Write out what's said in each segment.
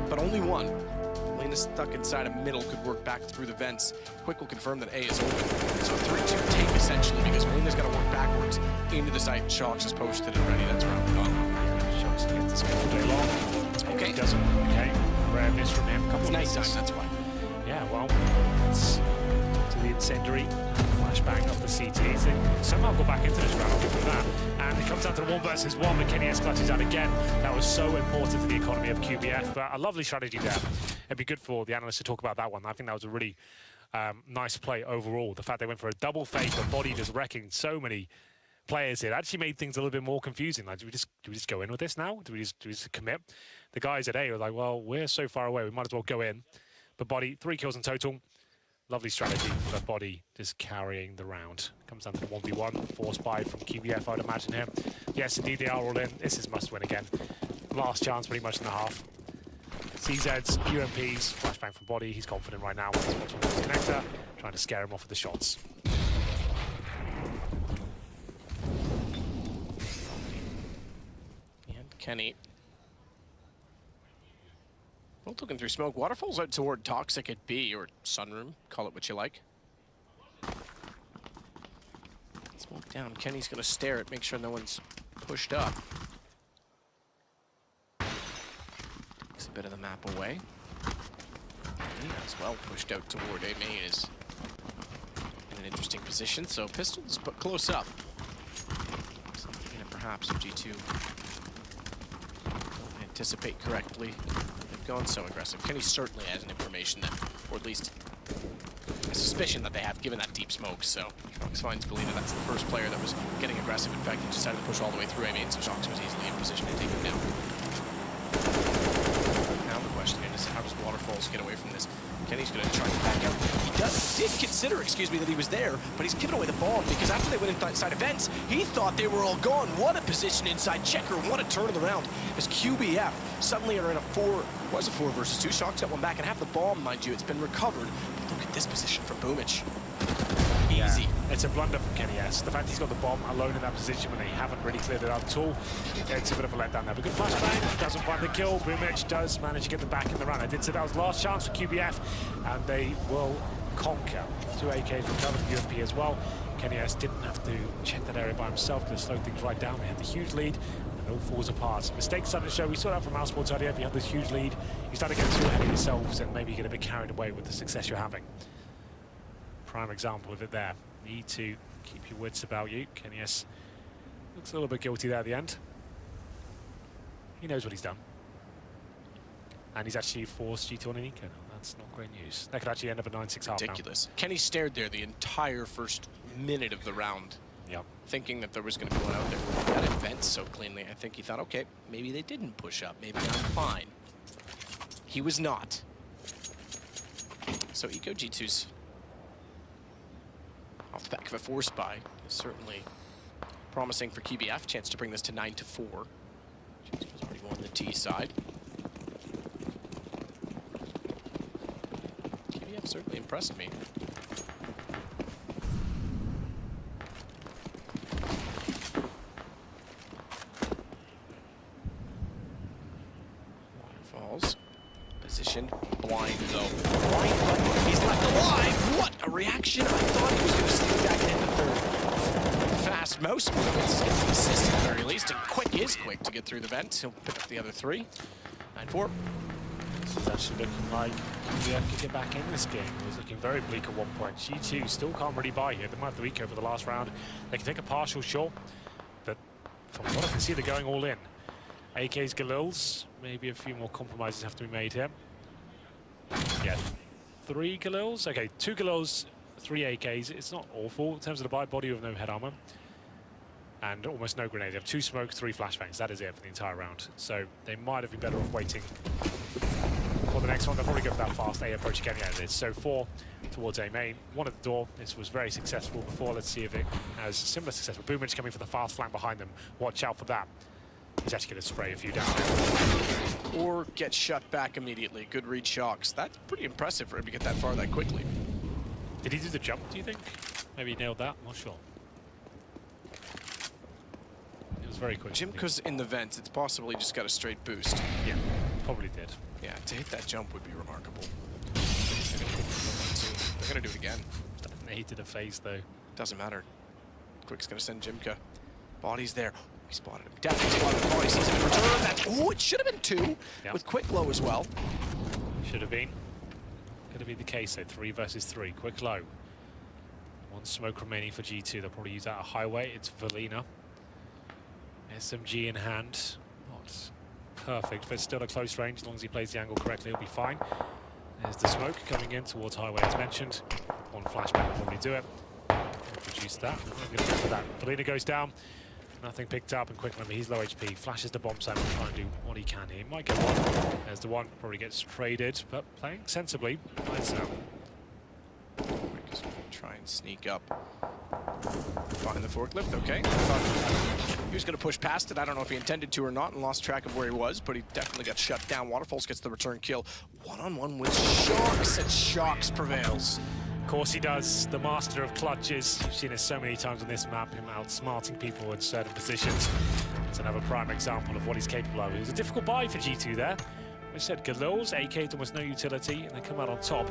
but only one. Lena stuck inside a middle, could work back through the vents. Quick will confirm that A is open. So 3-2 take essentially, because Lena's got to work backwards into the site. Shox is posted and ready. That's round one. Shox gets this all day long. Okay. He doesn't. Okay. Rare miss from him. Couple It's of night time, misses. that's why. Yeah, well, it's to the incendiary flashbang of the CTs. They somehow go back into this round with that. And it comes down to the 1 versus 1. McKinney clutches out again. That was so important to the economy of QBF. But a lovely strategy there. It'd be good for the analysts to talk about that one. I think that was a really nice play overall. The fact they went for a double fake, but Body just wrecking so many players here actually made things a little bit more confusing. Like, do we just go in with this now? Do we just commit? The guys at A were like, well, we're so far away, we might as well go in. But Body, 3 kills in total. Lovely strategy for Body, just carrying the round. Comes down to the 1v1, forced by from QBF, I'd imagine here. Yes, indeed, they are all in. This is must win again. Last chance pretty much in the half. CZs, UMPs, flashbang from Body. He's confident right now. He's watching the connector, trying to scare him off with the shots. And Kenny. Both looking through smoke. Waterfall's out toward Toxic at B, or Sunroom. Call it what you like. Smoke down. Kenny's going to stare it, make sure no one's pushed up. Takes a bit of the map away. As well pushed out toward A. Main is in an interesting position, so Pistols but close up. Something in it perhaps if G2 don't anticipate correctly. They've gone so aggressive. Kenny certainly has an information that, or at least a suspicion that they have given that deep smoke, so Shox finds Galena. That's the first player that was getting aggressive. In fact, he decided to push all the way through A main, so Shox was easily in position to take him down. Now the question is, how does Waterfalls get away from this? Kenny's going to try to back out. He did consider, that he was there, but he's given away the bomb because after they went inside events, he thought they were all gone. What a position inside checker, what a turn of the round. As QBF suddenly are in a 4 versus 2. Shox got one back and have the bomb, mind you. It's been recovered. But look at this position for Boomich. Easy. Yeah, it's a blunder from Kenny S. The fact he's got the bomb alone in that position when they haven't really cleared it out at all, it's a bit of a letdown there. But good flashbang, doesn't find the kill. Boomich does manage to get them back in the round. I did say that was last chance for QBF, and they will conquer. 2 AKs recovered, UMP as well. Kenny S didn't have to check that area by himself to slow things right down. They had the huge lead, and it all falls apart. Mistakes starting to show. We saw that from Mouse Sports earlier. If you have this huge lead, you start to get too ahead of yourselves, and maybe you get a bit carried away with the success you're having. Prime example of it there. Need to keep your wits about you. Kenny S looks a little bit guilty there at the end. He knows what he's done. And he's actually forced G2 on an eco. That's not great news. That could actually end up at 9-6 half now. Ridiculous. Kenny stared there the entire first minute of the round. Yep. Thinking that there was going to be one out there. That event so cleanly. I think he thought, okay, maybe they didn't push up. Maybe I'm fine. He was not. So Eco G2's off the back of a force buy is certainly promising for QBF. Chance to bring this to 9-4. G2's already won the T side. QBF certainly impressed me. Waterfalls. Position. Blind though. Blind, but he's left alive. What a reaction. I thought he was going to stay back in the third. Fast mouse movements. Gets the assist at the very least. And quick is quick to get through the vent. He'll pick up the other 3. 9-4. This is actually looking like QBF could get back in this game. It was looking very bleak at one point. G2 still can't really buy here. They might have the week over the last round. They can take a partial shot, but from what I can see, they're going all in. AK's Galils, maybe a few more compromises have to be made here. Yeah, 3 Galils. Okay, 2 Galils, 3 AKs. It's not awful in terms of the buy body with no head armor. And almost no grenades. They have 2 smoke, 3 flashbangs. That is it for the entire round. So they might have been better off waiting for the next one. They'll probably go for that fast A approach again. Yeah, it is. So 4 towards A main. 1 at the door. This was very successful before. Let's see if it has similar success. Boomich coming for the fast flank behind them. Watch out for that. He's actually going to spray a few down there. Or get shut back immediately. Good read Shox. That's pretty impressive for him to get that far that quickly. Did he do the jump, do you think? Maybe he nailed that? I'm not sure. It was very quick. Jimka's in the vents. It's possible he just got a straight boost. Yeah, probably did. Yeah, to hit that jump would be remarkable. They're going to do it again. He did a phase, though. Doesn't matter. Quick's going to send Jimka. Body's there. We spotted him. Definitely spotted him. Body sees it in return. Oh, it should have been 2 with Quick low as well. Should have been. Going to be the case, though. 3 versus 3. Quick low. 1 smoke remaining for G2. They'll probably use that at highway. It's Valina. SMG in hand. Not perfect, but still a close range. As long as he plays the angle correctly, he'll be fine. There's the smoke coming in towards highway, as mentioned. 1 flashback will probably do it. Reduce that. I'm going to go for that. Valina goes down. Nothing picked up, and Quick, remember, he's low HP. Flashes the bomb site and try and do what he can here. He might get 1. There's the 1. Probably gets traded, but playing sensibly. Nice now. Quick is going to try and sneak up. Find the forklift, okay. He was going to push past it. I don't know if he intended to or not and lost track of where he was, but he definitely got shut down. Waterfalls gets the return kill. One-on-one with Shocks, and Shocks prevails. Of course he does. The master of clutches. You've seen it so many times on this map, him outsmarting people in certain positions. It's another prime example of what he's capable of. It was a difficult buy for G2 there. We said Galil's AK'd almost no utility, and they come out on top.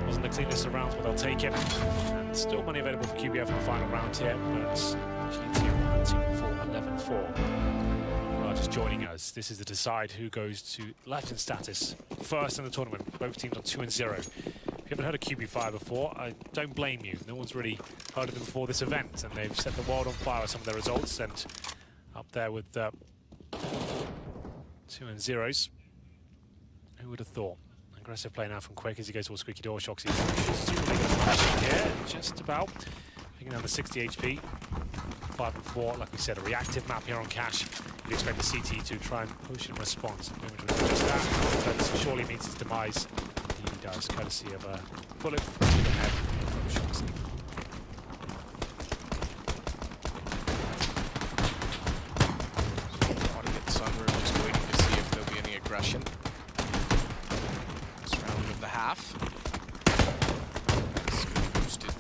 Wasn't the cleanest of rounds, but they'll take it. And still money available for QBF in the final round here, but G2 hunting for 11-4. Raj is joining us. This is to decide who goes to legend status first in the tournament. Both teams on 2-0. If you haven't heard of QB5 before, I don't blame you. No one's really heard of them before this event, and they've set the world on fire with some of their results, and up there with 2-0s. Who would have thought? Aggressive play now from Quick as he goes towards Squeaky Door. Shocks here, just about. Taking down the 60 HP. 5-4, like we said, a reactive map here on Cash. You'd expect the CT to try and push in response. Just that, but surely means his demise. He does, courtesy of a bullet to the head from Shocks. Body at the sunroom, just waiting to see if there'll be any aggression. The half. Boosted.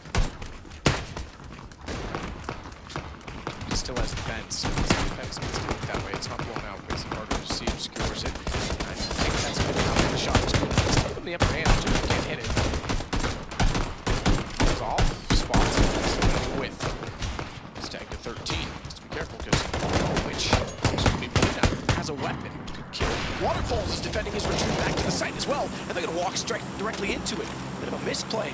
He still has the fence. The fence needs to look that way. It's not blown out, but it's harder to see. Obscures it. I think that's good enough for the shot. It's put him the upper hand. Just can't hit it. It's off. Spots it. With. It's tagged to 13. Just be careful because which has a weapon. Kill. Waterfalls is defending his retreat back to the site as well, and they're going to walk directly into it. Bit of a misplay.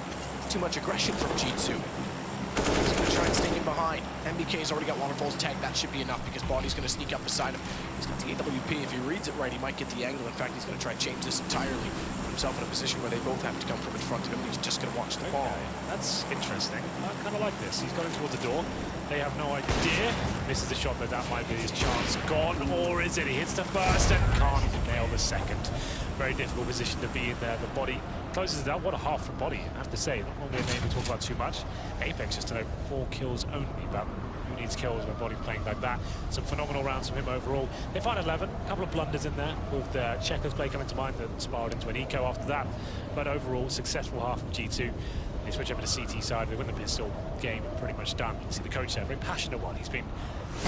Too much aggression from G2. He's going to try and sneak in behind. MBK's already got Waterfalls tagged. That should be enough because Body's going to sneak up beside him. He's got the AWP. If he reads it right, he might get the angle. In fact, he's going to try and change this entirely. Put himself in a position where they both have to come from in front of him. He's just going to watch the ball. That's interesting. I kind of like this. He's going towards the door. They have no idea. Misses the shot, but that might be his chance gone. Or is it? He hits the first and can't nail the second. Very difficult position to be in there. The Body closes it out. What a half from Body, I have to say. Not normally a name we talk about too much. Apex just to know 4 kills only, but who needs kills when Body playing like that? Some phenomenal rounds from him overall. They find 11, a couple of blunders in there with Checkers play coming to mind that spiraled into an eco after that. But overall, successful half from G2. They switch over to CT side, they win the pistol, game pretty much done. You can see the coach there, very passionate one. He's been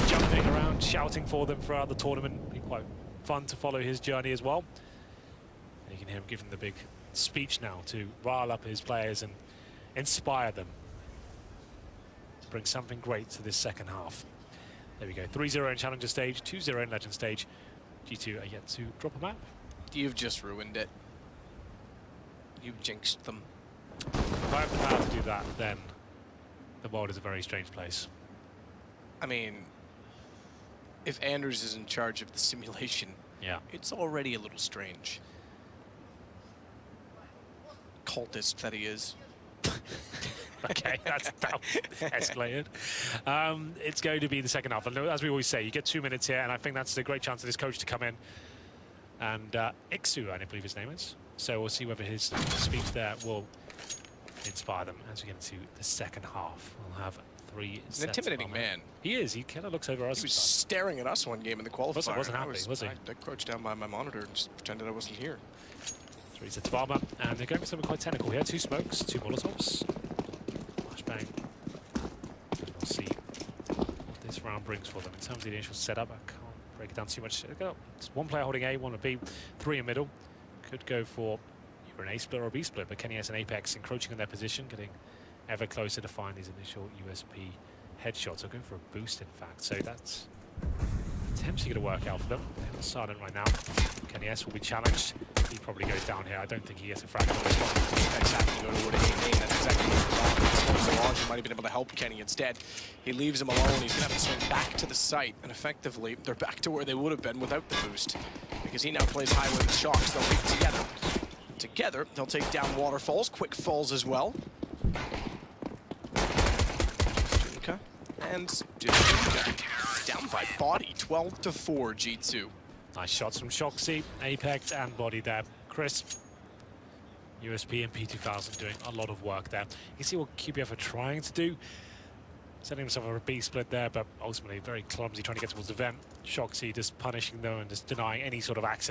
jumping around, shouting for them throughout the tournament. Been quite fun to follow his journey as well. And you can hear him giving the big speech now to rile up his players and inspire them to bring something great to this second half. There we go, 3-0 in Challenger stage, 2-0 in Legend stage. G2 are yet to drop a map. You've just ruined it. You've jinxed them. If I have the power to do that, then the world is a very strange place. I mean, if Anders is in charge of the simulation, yeah, it's already a little strange. Cultist that he is. Okay, that's escalated. It's going to be the second half. And as we always say, you get 2 minutes here, and I think that's a great chance for this coach to come in. And Iksu, I believe his name is. So we'll see whether his speech there will inspire them as we get into the second half. We'll have 3 He's an intimidating man. He is. He kind of looks over us. He was staring at us one game in the qualifier. Wasn't happy, was he? I crouched down by my monitor and just pretended I wasn't here. 3 sets of armor, and they're going for something quite technical here. 2 smokes, 2 molotovs. Flashbang. And we'll see what this round brings for them. In terms of the initial setup, I can't break it down too much. It's one player holding A, one at B, 3 in middle. Could go for either an A split or a B split, but KennyS and Apex encroaching on their position, getting ever closer to find these initial USP headshots. They're going for a boost, in fact, so that's potentially going to work out for them. They're silent right now. KennyS will be challenged. He probably goes down here. I don't think he gets a frag on this one. Exactly, to go to Wood. That's exactly what so long. He might have been able to help Kenny. Instead, he leaves him alone. He's going to have to swing back to the site, and effectively, they're back to where they would have been without the boost, because he now plays high with the Shocks. They'll be together. Together, they'll take down Waterfalls, Quick Falls as well. And down by Body, 12-4 G2. Nice shots from Shoxy, Apex, and Body there. Crisp, USP and P2000 doing a lot of work there. You see what QBF are trying to do, setting himself up a B split there, but ultimately very clumsy trying to get towards the vent. Shoxy just punishing them and just denying any sort of access.